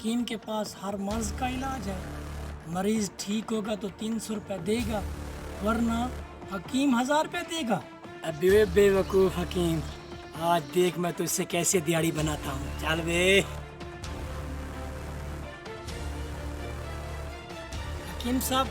हकीम के पास हर मर्ज का इलाज है। मरीज ठीक होगा तो 300 रुपये देगा, वरना हकीम 1000 रुपये देगा। अबे बेवकूफ़ हकीम, आज देख मैं तो इससे कैसे दिहाड़ी बनाता हूँ। चल बे। हकीम साहब,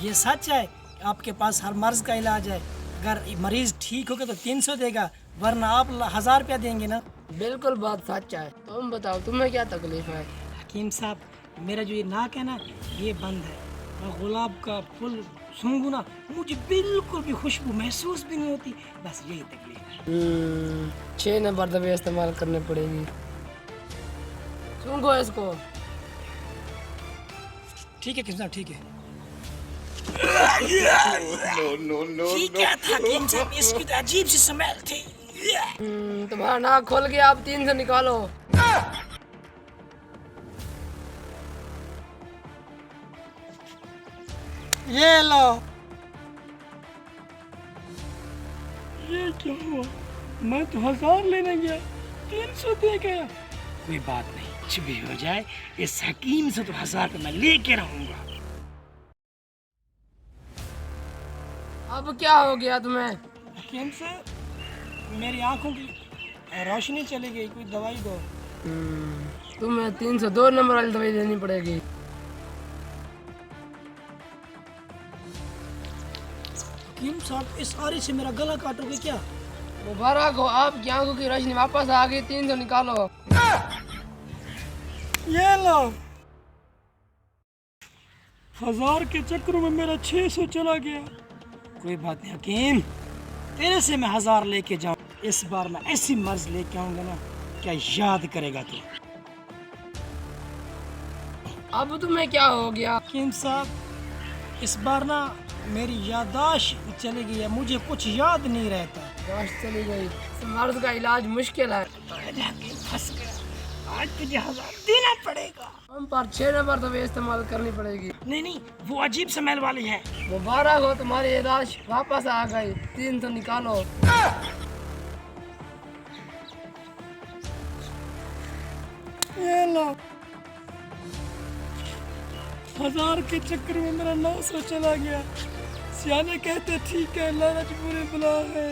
ये सच है कि आपके पास हर मर्ज का इलाज है? अगर मरीज ठीक होगा तो 300 देगा, वरना आप 1000 रुपया देंगे ना? बिल्कुल बात सच है। तुम बताओ तुम्हें क्या तकलीफ है? हकीम साहब, मेरा जो ये नाक है ना, ये बंद है। मैं गुलाब का फूल सूंघूं ना, मुझे बिल्कुल भी खुशबू महसूस भी नहीं होती। बस यही तकलीफ है। 6 नंबर दवाई इस्तेमाल करनी पड़ेगी। सूंघो इसको। ठीक है हकीम साहब, ठीक है। no, ये क्या था हकीम साहब? इसकी तो अजीब सी स्मेल थी। तुम्हारा नाक खोल गया, आप 300 निकालो। ये लो। ये क्या हुआ? मैं तो 1000 लेने गया, 300 दे गया। कोई बात नहीं, कुछ भी हो जाए, इस हकीम से तो 1000 रुपये मैं लेके रहूंगा। अब क्या हो गया तुम्हें? हकीम से मेरी आंखों की रोशनी चली गई, कोई दवाई दो। तुम्हें 302 नंबर वाली दवाई देनी पड़ेगी। हकीम साहब, इस आरी से मेरा गला काटोगे क्या? मुबारक हो, आपकी आंखों की रोशनी वापस आ गई। 300 निकालो। ये लो। 1000 के चक्करों में मेरा 600 चला गया। कोई बात नहीं हकीम, तेरे से मैं 1000 लेके जाऊं। इस बार मैं ऐसी मर्ज लेके आऊंगा ना, क्या याद करेगा तू। अब तुम्हें क्या हो गया? हकीम साहब, इस बार ना मेरी याददाश्त चली गई है, मुझे कुछ याद नहीं रहता। याददाश्त चली गई। इस मर्ज का इलाज मुश्किल है। फंस गया। आज तुझे 1000 देना पड़ेगा। हम पर 6 नंबर दवाई इस्तेमाल करनी पड़ेगी। नहीं नहीं, वो अजीब स्मेल वाली है। मुबारक हो, तुम्हारी याददाश्त वापस आ गई। 300 निकालो। ये लो। 1000 के चक्कर में मेरा 900 चला गया। सियाने कहते ठीक है, लालच बुरी बला है।